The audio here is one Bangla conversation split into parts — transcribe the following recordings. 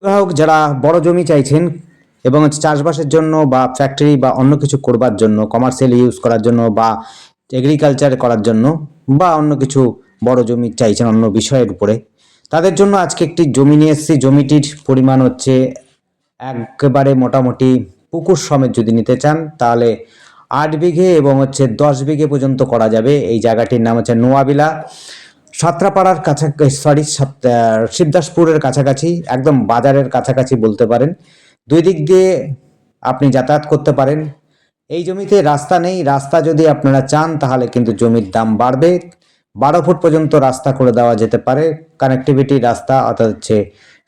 গ্রাহক যারা বড় জমি চাইছেন এবং হচ্ছে চাষবাসের জন্য বা ফ্যাক্টরি বা অন্য কিছু করবার জন্য, কমার্শিয়াল ইউজ করার জন্য বা এগ্রিকালচার করার জন্য বা অন্য কিছু বড় জমি চাইছেন অন্য বিষয়ের উপরে, তাদের জন্য আজকে একটি জমি নিয়ে এসেছি। জমিটির পরিমাণ হচ্ছে একেবারে মোটামুটি পুকুর সমেত যদি নিতে চান তাহলে 8 বিঘে এবং হচ্ছে 10 বিঘে পর্যন্ত করা যাবে। এই জায়গাটির নাম হচ্ছে নোয়াবিলা, সাত্রাপাড়ার কাছাকাছি, সরি শিবদাসপুরের কাছাকাছি, একদম বাজারের কাছাকাছি বলতে পারেন। দুই দিক দিয়ে আপনি যাতায়াত করতে পারেন। এই জমিতে রাস্তা নেই, রাস্তা যদি আপনারা চান তাহলে কিন্তু জমির দাম বাড়বে। 12 ফুট পর্যন্ত রাস্তা করে দেওয়া যেতে পারে, কানেক্টিভিটি রাস্তা, অর্থাৎ হচ্ছে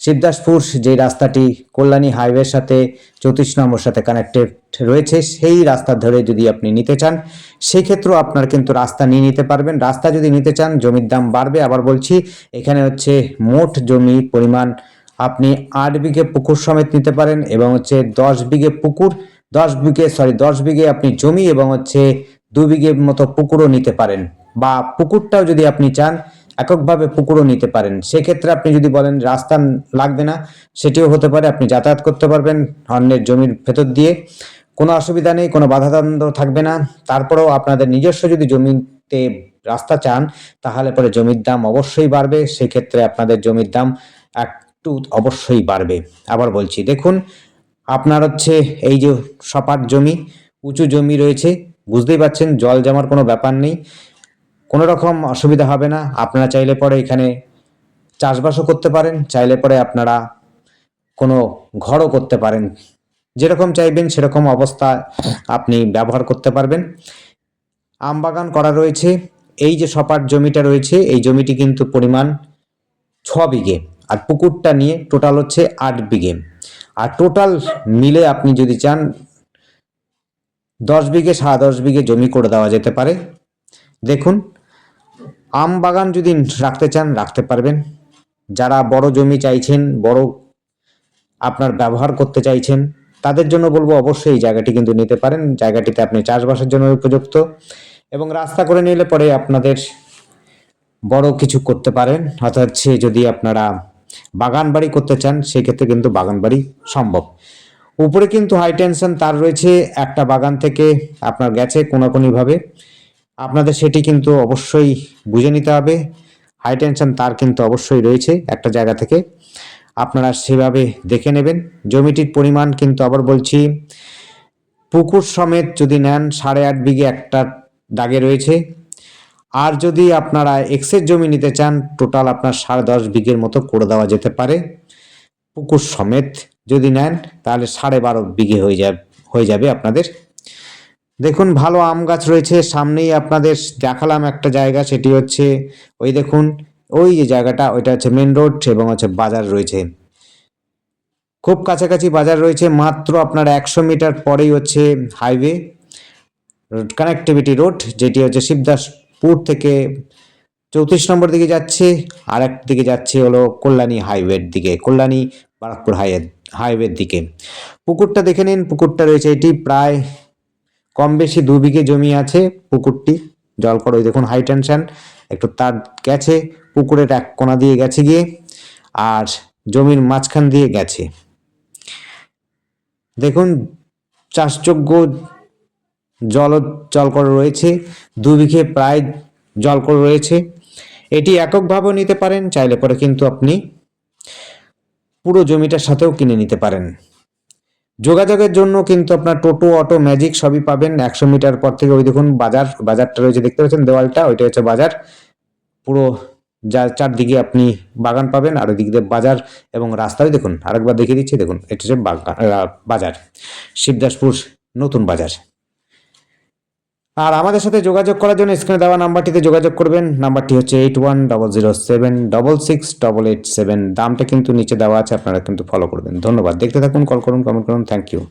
শিবদাসপুর যে রাস্তাটি কল্যাণী হাইওয়ের সাথে 34 নম্বর সাথে কানেক্টেড রয়েছে, সেই রাস্তা ধরে যদি আপনি নিতে চান সেই ক্ষেত্রেও আপনার কিন্তু রাস্তা নিয়ে নিতে পারবেন। রাস্তা যদি নিতে চান জমির দাম বাড়বে। আবার বলছি, এখানে হচ্ছে মোট জমির পরিমাণ আপনি 8 বিঘে পুকুর সমেত নিতে পারেন এবং হচ্ছে 10 বিঘে পুকুর, 10 বিঘে আপনি জমি এবং হচ্ছে 2 বিঘে মতো পুকুরও নিতে পারেন, বা পুকুরটাও যদি আপনি চান এককভাবে পুকুরও নিতে পারেন। সেক্ষেত্রে আপনি যদি বলেন রাস্তা লাগবে না, সেটিও হতে পারে, আপনি যাতায়াত করতে পারবেন অন্যের জমির ভেতর দিয়ে, কোনো অসুবিধা নেই, কোনো বাধাদ্বন্দ্ব থাকবে না। তারপরেও আপনাদের নিজস্ব যদি জমিতে রাস্তা চান তাহলে পরে জমির দাম অবশ্যই বাড়বে, সেক্ষেত্রে আপনাদের জমির দাম একটু অবশ্যই বাড়বে। আবার বলছি, দেখুন আপনার হচ্ছে এই যে সপাট জমি, উঁচু জমি রয়েছে, বুঝতেই পারছেন জল জমার কোনো ব্যাপার নেই, কোনো রকম অসুবিধা হবে না। আপনারা চাইলে পরে এখানে চাষবাসও করতে পারেন, চাইলে পরে আপনারা কোনো ঘরও করতে পারেন, যেরকম চাইবেন সেরকম অবস্থা আপনি ব্যবহার করতে পারবেন। আম বাগান করা রয়েছে। এই যে সপাট জমিটা রয়েছে এই জমিটি কিন্তু পরিমাণ 6 বিঘে, আর পুকুরটা নিয়ে টোটাল হচ্ছে 8 বিঘে, আর টোটাল মিলে আপনি যদি চান 10 বিঘে 10.5 বিঘে জমি করে দেওয়া যেতে পারে। দেখুন, আম বাগান যদি রাখতে চান রাখতে পারবেন। যারা বড় জমি চাইছেন, বড় আপনার ব্যবহার করতে চাইছেন, তাদের জন্য বলবো অবশ্যই এই জায়গাটি কিন্তু নিতে পারেন। জায়গাটিতে আপনি চাষবাসের জন্য উপযুক্ত, এবং রাস্তা করে নিলে পরে আপনাদের বড় কিছু করতে পারেন। অর্থাৎ হচ্ছে যদি আপনারা বাগান বাড়ি করতে চান সেক্ষেত্রে কিন্তু বাগান বাড়ি সম্ভব। উপরে কিন্তু হাই টেনশন তার রয়েছে, একটা বাগান থেকে আপনার গেছে কোনাকুনিভাবে, আপনাদের সেটি কিন্তু অবশ্যই বুঝে নিতে হবে। হাই টেনশন তার কিন্তু অবশ্যই রয়েছে একটা জায়গা থেকে, আপনারা সেভাবে দেখে নেবেন। জমিটির পরিমাণ কিন্তু আবার বলছি, পুকুর সমেত যদি নেন 8.5 বিঘে একটা দাগে রয়েছে, আর যদি আপনারা এক্সের জমি নিতে চান টোটাল আপনার 10.5 বিঘের মতো করে দেওয়া যেতে পারে। পুকুর সমেত যদি নেন তাহলে 12.5 বিঘে হয়ে যাবে আপনাদের। দেখুন, ভালো আম গাছ রয়েছে সামনেই, আপনাদের দেখালাম একটা জায়গা, সেটি হচ্ছে ওই দেখুন, ওই যে জায়গাটা ওইটা হচ্ছে মেন রোড এবং হচ্ছে বাজার রয়েছে, খুব কাছাকাছি বাজার রয়েছে। মাত্র আপনার 100 মিটার পরেই হচ্ছে হাইওয়ে কানেক্টিভিটি রোড, যেটি হচ্ছে শিবদাসপুর থেকে 34 নম্বর দিকে যাচ্ছে, আর এক দিকে যাচ্ছে হলো কল্যাণী হাইওয়ের দিকে, কল্যাণী বারাকপুর হাইওয়ের দিকে। পুকুরটা দেখে নিন, পুকুরটা রয়েছে এটি প্রায় কম বেশি 2 বিঘে জমি আছে পুকুরটি, জল করে ওই দেখুন হাই টেনশন একটু তার গেছে, পুকুরের এক কোণা দিয়ে গেছে গিয়ে, আর জমির মাঝখান দিয়ে গেছে। দেখুন, চাষযোগ্য জলকর রয়েছে, 2 বিঘে প্রায় জলকর রয়েছে। এটি এককভাবেও নিতে পারেন, চাইলে পরে কিন্তু আপনি পুরো জমিটার সাথেও কিনে নিতে পারেন। যোগাযোগের জন্য কিন্তু আপনার টোটো, অটো, ম্যাজিক সবই পাবেন। 100 মিটার পর থেকে ওই দেখুন বাজারটা রয়েছে, দেখতে পাচ্ছেন দেওয়ালটা, ওইটা হচ্ছে বাজার। পুরো চারদিকে আপনি বাগান পাবেন, আর ওই দিক দিয়ে বাজার এবং রাস্তায় দেখুন, আরেকবার দেখিয়ে দিচ্ছি, দেখুন এটা হচ্ছে বাজার, শিবদাসপুর নতুন বাজার। আর আমাদের সাথে যোগাযোগ করার জন্য স্ক্রিনে দেওয়া নাম্বারটিতে যোগাযোগ করবেন। নাম্বারটি হচ্ছে 8100768887। দামটা কিন্তু নিচে দেওয়া আছে, আপনারা কিন্তু ফলো করবেন। ধন্যবাদ, দেখতে থাকুন, কল করুন, কমেন্ট করুন। Thank you.